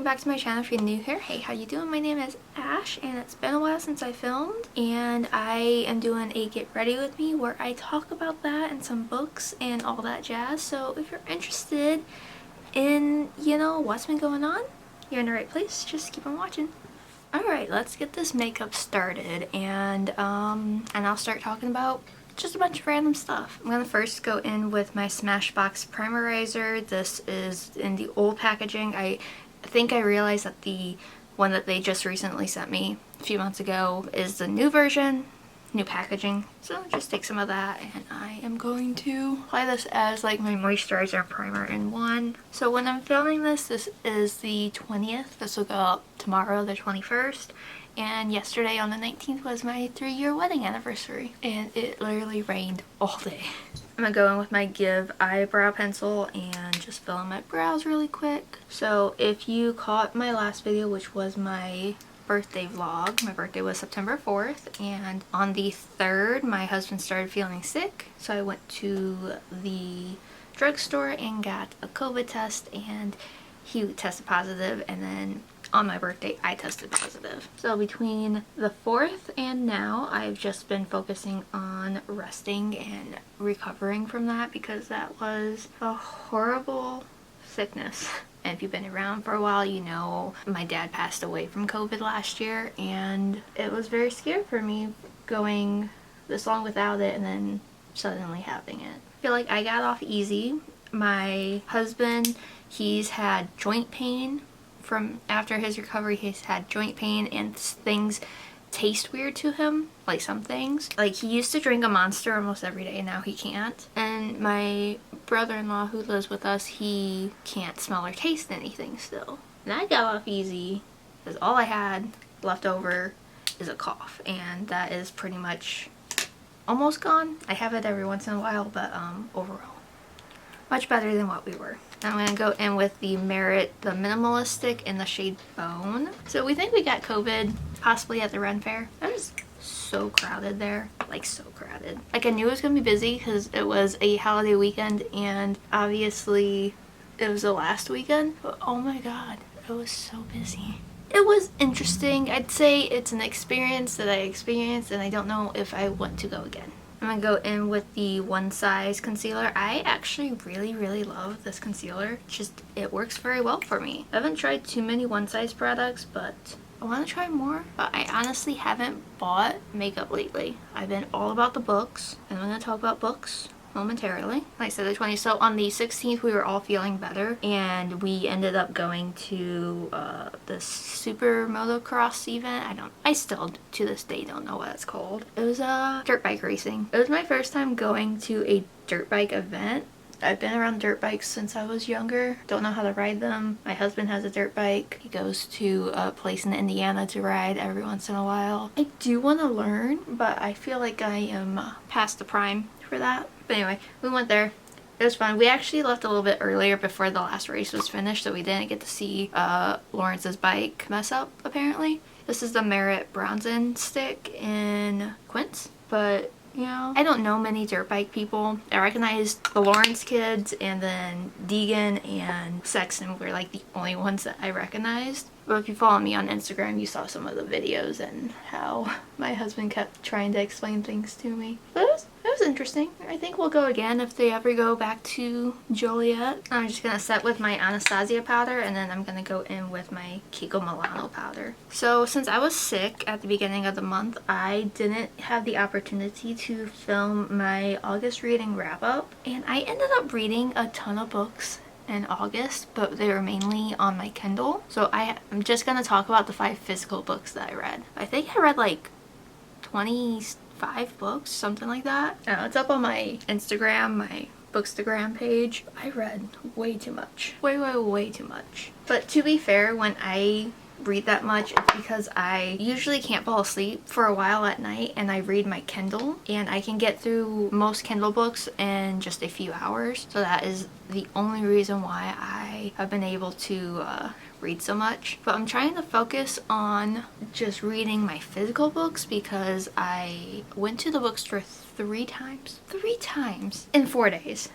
back to my channel if you're new here. Hey, how you doing? My name is Ash and it's been a while since I filmed, and I am doing a get ready with me where I talk about that and some books and all that jazz. So if you're interested in, what's been going on, you're in the right place. Just keep on watching. Alright, let's get this makeup started, and I'll start talking about just a bunch of random stuff. I'm gonna first go in with my Smashbox Primerizer. This is in the old packaging. I think I realized that the one that they just recently sent me a few months ago is the new version, new packaging. So just take some of that, and I am going to apply this as like my moisturizer and primer in one. So when I'm filming this, this is the 20th. This will go up tomorrow, the 21st. And yesterday on the 19th was my 3-year wedding anniversary, and it literally rained all day. I'm gonna go in with my Give eyebrow pencil and just fill in my brows really quick. So if you caught my last video, which was my birthday vlog, my birthday was September 4th, and on the 3rd my husband started feeling sick, so I went to the drugstore and got a COVID test, and he tested positive, and then on my birthday I tested positive. So between the 4th and now I've just been focusing on resting and recovering from that, because that was a horrible sickness. And if you've been around for a while, you know my dad passed away from COVID last year, and it was very scary for me going this long without it and then suddenly having it. I feel like I got off easy. My husband, he's had joint pain from after his recovery. He's had joint pain, and things taste weird to him, like some things. Like, he used to drink a Monster almost every day, and now he can't. And my brother-in-law who lives with us, he can't smell or taste anything still. And I got off easy because all I had left over is a cough, and that is pretty much almost gone. I have it every once in a while, but overall much better than what we were. I'm going to go in with the the Minimalist stick in the shade Bone. So we think we got COVID possibly at the Ren Faire. That was so crowded there. Like, so crowded. Like, I knew it was going to be busy because it was a holiday weekend, and obviously it was the last weekend. But oh my god, it was so busy. It was interesting. I'd say it's an experience that I experienced, and I don't know if I want to go again. I'm gonna go in with the One Size concealer. I actually really love this concealer. It works very well for me. I haven't tried too many One Size products, but I want to try more. But I honestly haven't bought makeup lately. I've been all about the books, and I'm gonna talk about books momentarily. Like I said, the 20th. So on the 16th we were all feeling better, and we ended up going to the super motocross event. I still to this day don't know what it's called. It was dirt bike racing. It was my first time going to a dirt bike event. I've been around dirt bikes since I was younger. Don't know how to ride them. My husband has a dirt bike. He goes to a place in Indiana to ride every once in a while. I do want to learn, but I feel like I am past the prime for that. But anyway, we went there. It was fun. We actually left a little bit earlier before the last race was finished, so we didn't get to see Lawrence's bike mess up, apparently. This is the Merit Bronzen stick in Quince, but I don't know many dirt bike people. I recognized the Lawrence kids, and then Deegan and Sexton were like the only ones that I recognized. But if you follow me on Instagram, you saw some of the videos and how my husband kept trying to explain things to me. But it was interesting. I think we'll go again if they ever go back to Joliet. I'm just gonna set with my Anastasia powder, and then I'm gonna go in with my Kiko Milano powder. So since I was sick at the beginning of the month, I didn't have the opportunity to film my August reading wrap up, and I ended up reading a ton of books in August, but they were mainly on my Kindle. So I'm just gonna talk about the 5 physical books that I read. I think I read like 25 books, something like that. It's up on my Instagram, my Bookstagram page. I read way too much. Way too much. But to be fair, when I read that much, it's because I usually can't fall asleep for a while at night, and I read my Kindle, and I can get through most Kindle books in just a few hours. So that is the only reason why I have been able to read so much. But I'm trying to focus on just reading my physical books, because I went to the bookstore 3 times in 4 days.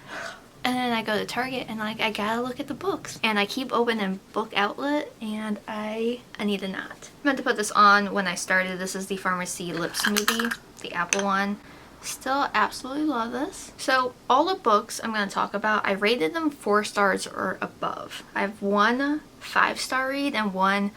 And then I go to Target and like I gotta look at the books. And I keep opening Book Outlet and I need a knot. I meant to put this on when I started. This is the Pharmacy Lip Smoothie, the apple one. Still absolutely love this. So all the books I'm going to talk about, I rated them 4 stars or above. I have one 5-star read and one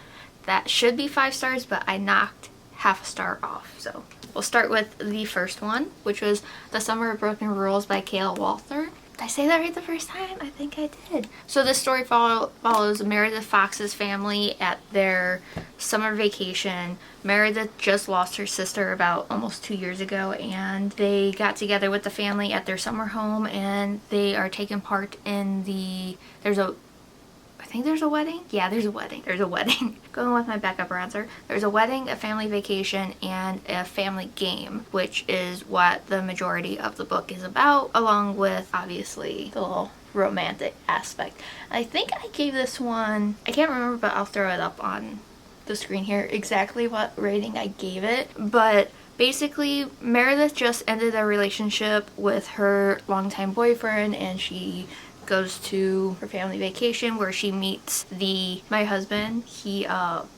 that should be 5 stars, but I knocked half a star off. So we'll start with the first one, which was The Summer of Broken Rules by Kayla Walther. Did I say that right the first time? I think I did. So this story follows Meredith Fox's family at their summer vacation. Meredith just lost her sister about almost 2 years ago, and they got together with the family at their summer home, and they are taking part in I think there's a wedding? Yeah, there's a wedding. There's a wedding. Going with my Becca browser. There's a wedding, a family vacation, and a family game, which is what the majority of the book is about, along with, obviously, the little romantic aspect. I think I gave this one, I can't remember, but I'll throw it up on the screen here, exactly what rating I gave it. But basically, Meredith just ended a relationship with her longtime boyfriend, and she goes to her family vacation where she meets my husband. He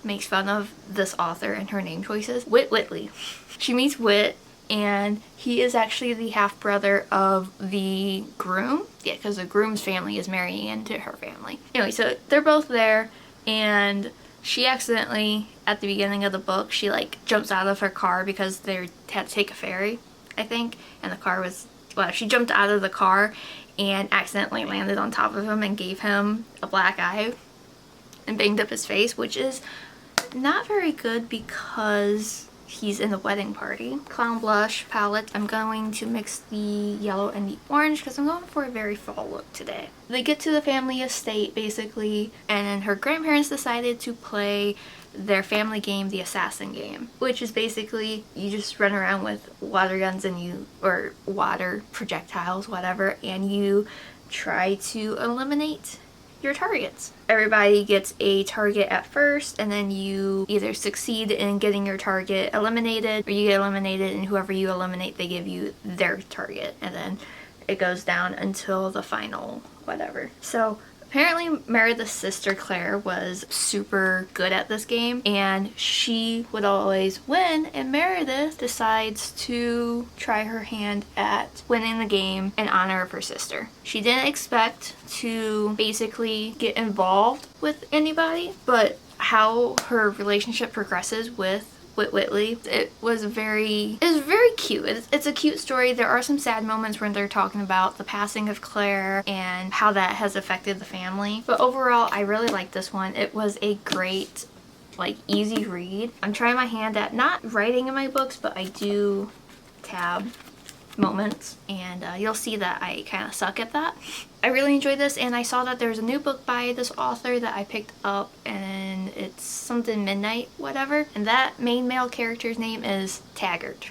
makes fun of this author and her name choices. Whitley. She meets Whit, and he is actually the half-brother of the groom. Yeah, because the groom's family is marrying into her family. Anyway, so they're both there, and she accidentally, at the beginning of the book, she like jumps out of her car because they had to take a ferry, I think, and the car was, well, she jumped out of the car and accidentally landed on top of him and gave him a black eye and banged up his face, which is not very good because he's in the wedding party. Clown Blush palette. I'm going to mix the yellow and the orange because I'm going for a very fall look today. They get to the family estate basically, and then her grandparents decided to play their family game, the assassin game, which is basically you just run around with water guns and or water projectiles, whatever, and you try to eliminate your targets. Everybody gets a target at first, and then you either succeed in getting your target eliminated, or you get eliminated, and whoever you eliminate, they give you their target, and then it goes down until the final whatever. So apparently Meredith's sister Claire was super good at this game, and she would always win, and Meredith decides to try her hand at winning the game in honor of her sister. She didn't expect to basically get involved with anybody, but how her relationship progresses with Whitley, it was very cute. It's a cute story. There are some sad moments when they're talking about the passing of Claire and how that has affected the family. But overall, I really liked this one. It was a great, like, easy read. I'm trying my hand at not writing in my books, but I do tab moments, and you'll see that I kind of suck at that. I really enjoyed this, and I saw that there's a new book by this author that I picked up, and it's something Midnight whatever, and that main male character's name is Taggart.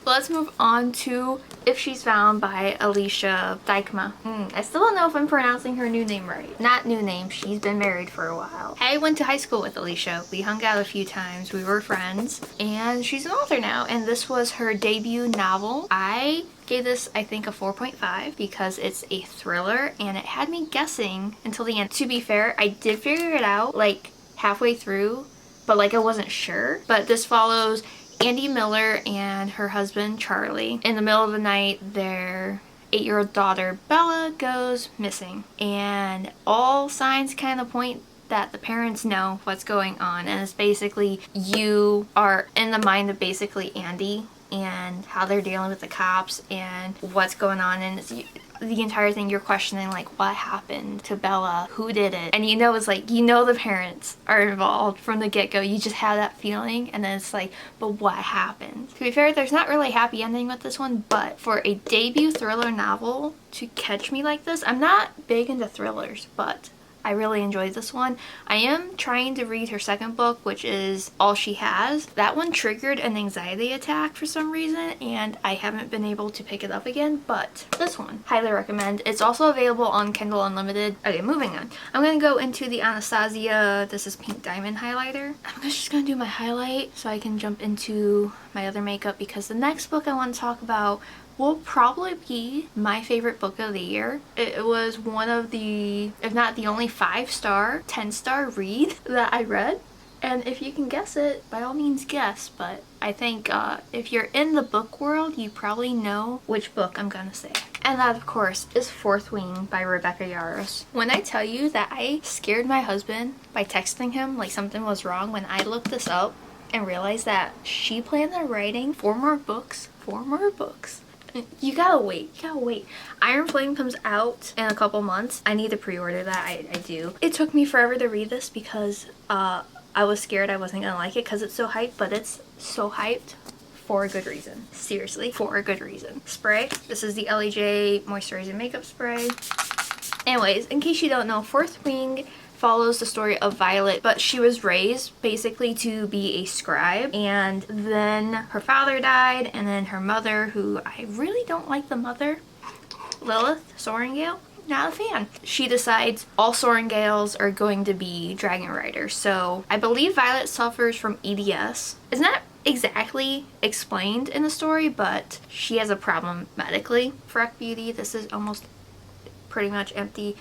Let's move on to If She's Found by Alicia Dykma. I still don't know if I'm pronouncing her new name right. Not new name, she's been married for a while. I went to high school with Alicia. We hung out a few times, we were friends, and she's an author now, and this was her debut novel. I gave this, I think, a 4.5 because it's a thriller, and it had me guessing until the end. To be fair, I did figure it out like halfway through, but like I wasn't sure. But this follows Andy Miller and her husband Charlie. In the middle of the night, their 8-year-old daughter Bella goes missing, and all signs kind of point that the parents know what's going on, and it's basically you are in the mind of basically Andy and how they're dealing with the cops and what's going on, and it's the entire thing you're questioning, like, what happened to Bella, who did it, and you know it's like, you know the parents are involved from the get-go, you just have that feeling, and then it's like, but what happened? To be fair, there's not really a happy ending with this one, but for a debut thriller novel to catch me like this, I'm not big into thrillers, but I really enjoyed this one. I am trying to read her second book, which is All She Has. That one triggered an anxiety attack for some reason, and I haven't been able to pick it up again, but this one, highly recommend. It's also available on Kindle Unlimited. Okay, moving on. I'm going to go into the Anastasia, this is Pink Diamond highlighter. I'm just going to do my highlight so I can jump into my other makeup, because the next book I want to talk about will probably be my favorite book of the year. It was one of the, if not the only 5-star, 10-star read that I read. And if you can guess it, by all means guess, but I think if you're in the book world, you probably know which book I'm gonna say. And that, of course, is Fourth Wing by Rebecca Yarros. When I tell you that I scared my husband by texting him like something was wrong when I looked this up and realized that she planned on writing 4 more books. 4 more books. You gotta wait. You gotta wait. Iron Flame comes out in a couple months. I need to pre-order that. I do. It took me forever to read this because I was scared I wasn't gonna like it because it's so hyped, but it's so hyped for a good reason. Seriously, for a good reason. Spray. This is the LEJ Moisturizing Makeup Spray. Anyways, in case you don't know, Fourth Wing follows the story of Violet, but she was raised basically to be a scribe, and then her father died, and then her mother, who I really don't like the mother, Lilith Sorrengail, not a fan. She decides all Sorrengails are going to be dragon riders. So I believe Violet suffers from EDS. It's not exactly explained in the story, but she has a problem medically. Freck Beauty, this is almost pretty much empty.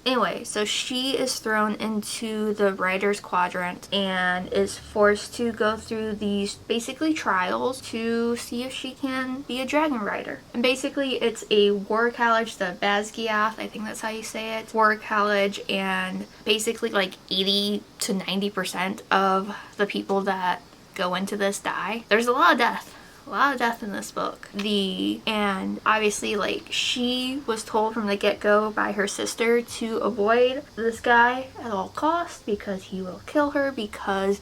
Anyway, so she is thrown into the Writer's Quadrant and is forced to go through these basically trials to see if she can be a dragon rider. And basically it's a war college, the Basgiath, I think that's how you say it, war college, and basically like 80 to 90% of the people that go into this die. There's a lot of death. A lot of death in this book. And obviously, like, she was told from the get-go by her sister to avoid this guy at all costs because he will kill her, because,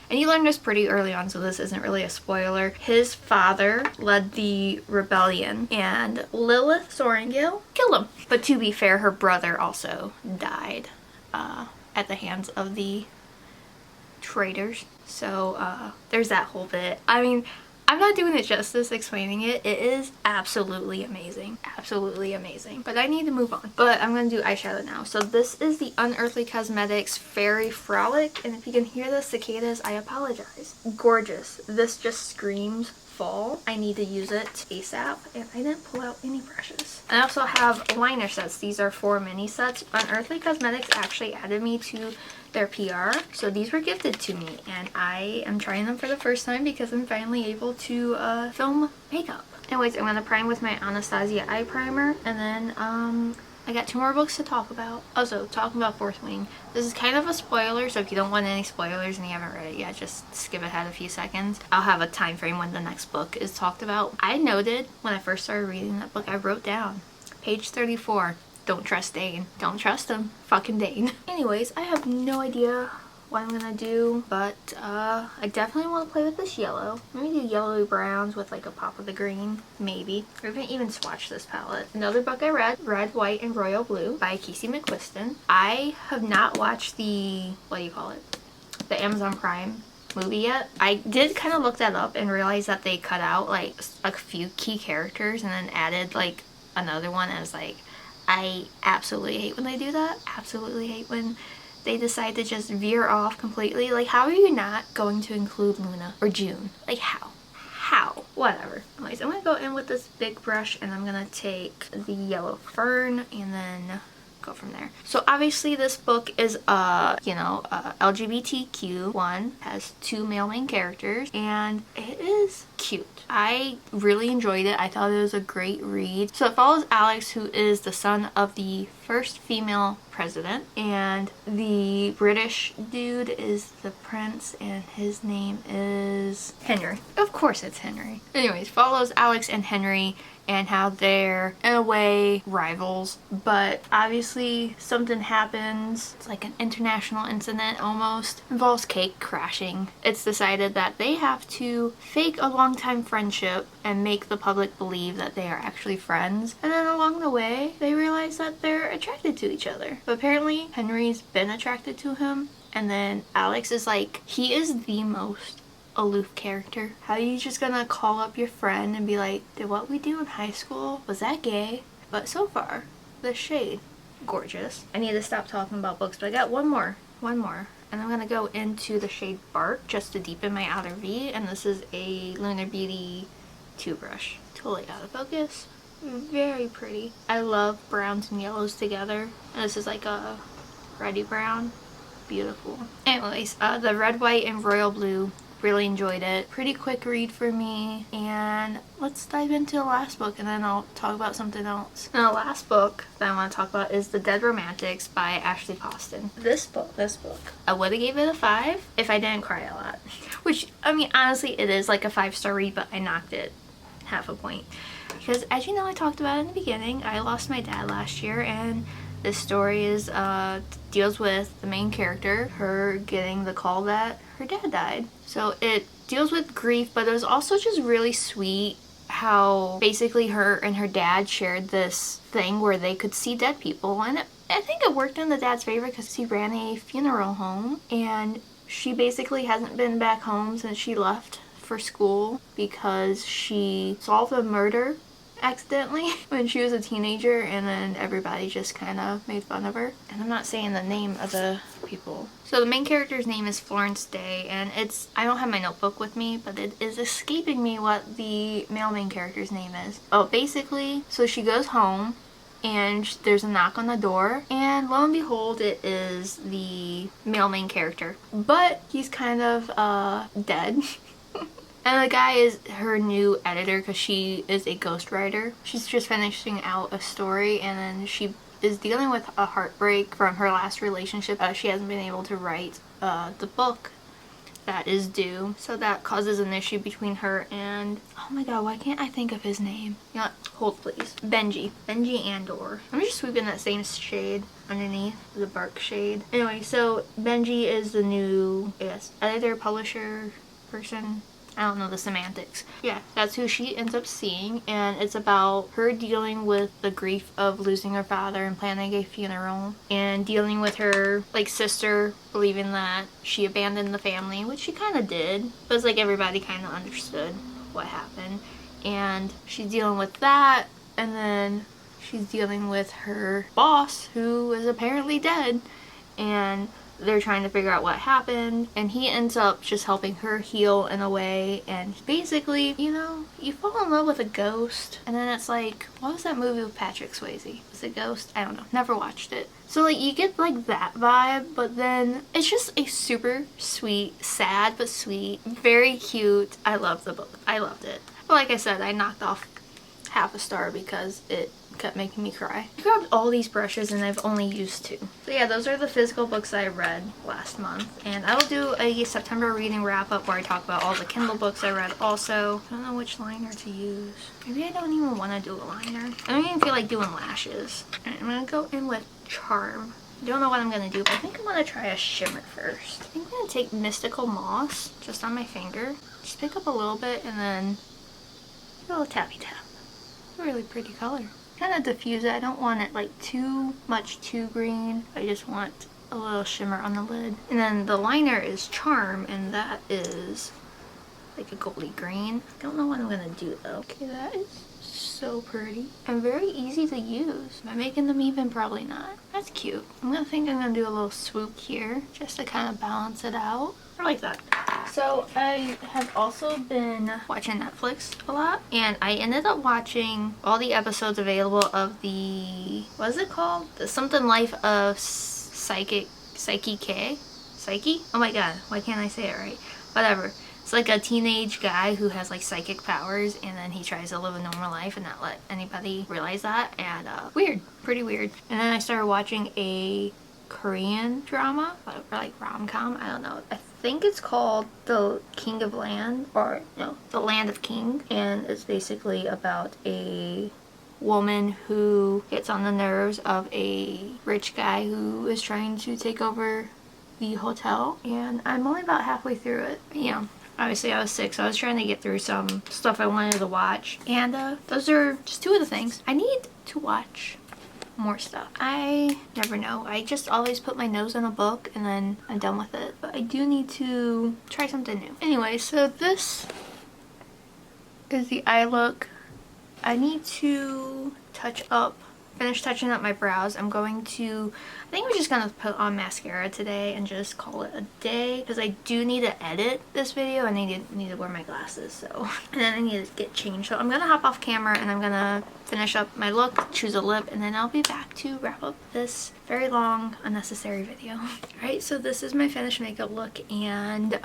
and you learn this pretty early on, so this isn't really a spoiler, his father led the rebellion and Lilith Sorrengail killed him. But to be fair, her brother also died at the hands of the traitors. So there's that whole bit. I mean, I'm not doing it justice explaining it. It is absolutely amazing. Absolutely amazing. But I need to move on. But I'm going to do eyeshadow now. So this is the Unearthly Cosmetics Fairy Frolic. And if you can hear the cicadas, I apologize. Gorgeous. This just screams fall. I need to use it ASAP. And I didn't pull out any brushes. I also have liner sets. These are 4 mini sets. Unearthly Cosmetics actually added me to their PR, so these were gifted to me, and I am trying them for the first time because I'm finally able to film makeup. Anyways, I'm gonna prime with my Anastasia eye primer, and then I got 2 more books to talk about. Also, talking about Fourth Wing, this is kind of a spoiler, so if you don't want any spoilers and you haven't read it yet, just skip ahead a few seconds. I'll have a time frame when the next book is talked about. I noted when I first started reading that book, I wrote down page 34. Don't trust Dane. Don't trust him. Fucking Dane. Anyways, I have no idea what I'm gonna do, but I definitely want to play with this yellow. Maybe do yellowy browns with like a pop of the green, maybe. Or even swatch this palette. Another book I read, Red, White, and Royal Blue by Casey McQuiston. I have not watched the, what do you call it? The Amazon Prime movie yet. I did kind of look that up and realize that they cut out like a few key characters and then added like another one as like, I absolutely hate when they do that. Absolutely hate when they decide to just veer off completely. Like, how are you not going to include Luna or June? Like, how? How? Whatever. Anyways, I'm gonna go in with this big brush and I'm gonna take the Yellow Fern and then go from there. So obviously this book is LGBTQ one, has 2 male main characters, and it is cute. I really enjoyed it. I thought it was a great read. So it follows Alex, who is the son of the first female president, and the British dude is the prince, and his name is Henry. Of course it's Henry. Anyways, follows Alex and Henry and how they're in a way rivals, but obviously something happens. It's like an international incident almost. Involves cake crashing. It's decided that they have to fake a long-time friendship and make the public believe that they are actually friends, and then along the way they realize that they're attracted to each other. But apparently Henry's been attracted to him, and then Alex is like, he is the most aloof character. How are you just gonna call up your friend and be like, did what we do in high school, was that gay? But so far, the shade, gorgeous. I need to stop talking about books, but I got one more, and I'm gonna go into the shade Bark just to deepen my outer V, and this is a Lunar Beauty 2 brush. Totally out of focus. Very pretty. I love browns and yellows together. And this is like a reddy brown. Beautiful. Anyways, the red, white, and royal blue. Really enjoyed it. Pretty quick read for me. And let's dive into the last book and then I'll talk about something else. And the last book that I want to talk about is The Dead Romantics by Ashley Poston. This book, I would have gave it a 5 if I didn't cry a lot. Which, I mean, honestly, it is like a 5-star read, but I knocked it half a point. Because as you know, I talked about in the beginning, I lost my dad last year, and this story is deals with the main character, her getting the call that her dad died. So it deals with grief, but it was also just really sweet how basically her and her dad shared this thing where they could see dead people. And I think it worked in the dad's favor because he ran a funeral home, and she basically hasn't been back home since she left for school because she solved a murder accidentally when she was a teenager, and then everybody just kind of made fun of her. And I'm not saying the name of the people. So the main character's name is Florence Day, and I don't have my notebook with me, but it is escaping me what the male main character's name is. Oh, basically, so she goes home and there's a knock on the door, and lo and behold, it is the male main character, but he's kind of dead. And the guy is her new editor because she is a ghostwriter. She's just finishing out a story, and then she is dealing with a heartbreak from her last relationship. She hasn't been able to write the book that is due. So that causes an issue between her and, oh my god, why can't I think of his name? You know what? Hold please. Benji. Benji Andor. I'm just sweeping that same shade underneath, the bark shade. Anyway, so Benji is the new, I guess, editor, publisher, person. I don't know the semantics. Yeah, that's who she ends up seeing, and it's about her dealing with the grief of losing her father and planning a funeral, and dealing with her like sister believing that she abandoned the family, which she kind of did, but it's like everybody kind of understood what happened, and she's dealing with that, and then she's dealing with her boss who is apparently dead, and they're trying to figure out what happened, and he ends up just helping her heal in a way. And basically, you know, you fall in love with a ghost, and then it's like, what was that movie with Patrick Swayze? Was it Ghost? I don't know, never watched it. So like you get like that vibe, but then it's just a super sweet, sad but sweet, very cute. I love the book. I loved it. But like I said, I knocked off half a star because it kept making me cry. I grabbed all these brushes and I've only used 2. So yeah, those are the physical books that I read last month, and I will do a September reading wrap up where I talk about all the Kindle books I read also. I don't know which liner to use. Maybe I don't even want to do a liner. I don't even feel like doing lashes. Alright, I'm gonna go in with Charm. I don't know what I'm gonna do, but I think I'm gonna try a shimmer first. I think I'm gonna take Mystical Moss just on my finger. Just pick up a little bit and then a little tappy tap. A really pretty color. Kind of diffuse it. I don't want it like too much too green. I just want a little shimmer on the lid. And then the liner is Charm, and that is like a goldy green. I don't know what I'm gonna do though. Okay, that is so pretty and very easy to use. Am I making them even? Probably not. That's cute. I'm gonna do a little swoop here just to kind of balance it out. I like that. So I have also been watching Netflix a lot, and I ended up watching all the episodes available of the, what is it called? The Something Life of Psyche K? Psyche? Oh my god, why can't I say it right? Whatever. It's like a teenage guy who has like psychic powers, and then he tries to live a normal life and not let anybody realize that, and weird. Pretty weird. And then I started watching a Korean drama, or like rom-com, I don't know. I think it's called The King of Land, or no, The Land of King, and it's basically about a woman who gets on the nerves of a rich guy who is trying to take over the hotel, and I'm only about halfway through it. You know, obviously I was sick, so I was trying to get through some stuff I wanted to watch, and those are just 2 of the things. I need to watch more stuff. I never know. I just always put my nose in a book and then I'm done with it. But I do need to try something new. Anyway, so this is the eye look. I need to touch up finished touching up my brows. I think we're just gonna put on mascara today and just call it a day, because I do need to edit this video and I need to wear my glasses, so. And then I need to get changed. So I'm gonna hop off camera and I'm gonna finish up my look, choose a lip, and then I'll be back to wrap up this very long, unnecessary video. Alright, so this is my finished makeup look, and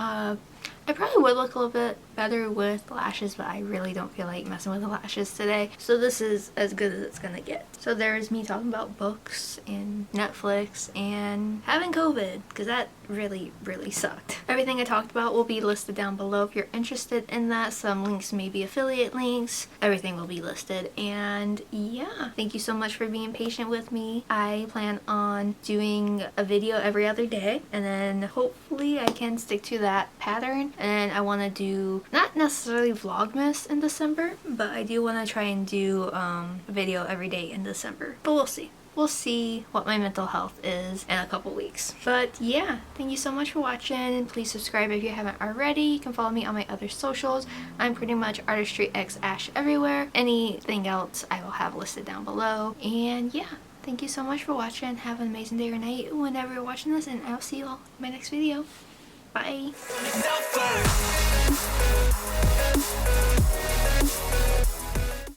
I probably would look a little bit better with lashes, but I really don't feel like messing with the lashes today. So this is as good as it's gonna get. So there's me talking about books and Netflix and having COVID, because that really sucked. Everything I talked about will be listed down below if you're interested in that. Some links may be affiliate links. Everything will be listed. And yeah, thank you so much for being patient with me. I plan on doing a video every other day, and then hopefully I can stick to that pattern. And I want to do not necessarily Vlogmas in December, but I do want to try and do a video every day in December, but we'll see. We'll see what my mental health is in a couple weeks. But yeah, thank you so much for watching. Please subscribe if you haven't already. You can follow me on my other socials. I'm pretty much artistryxashh everywhere. Anything else I will have listed down below. And yeah, thank you so much for watching. Have an amazing day or night whenever you're watching this, and I'll see you all in my next video. Bye.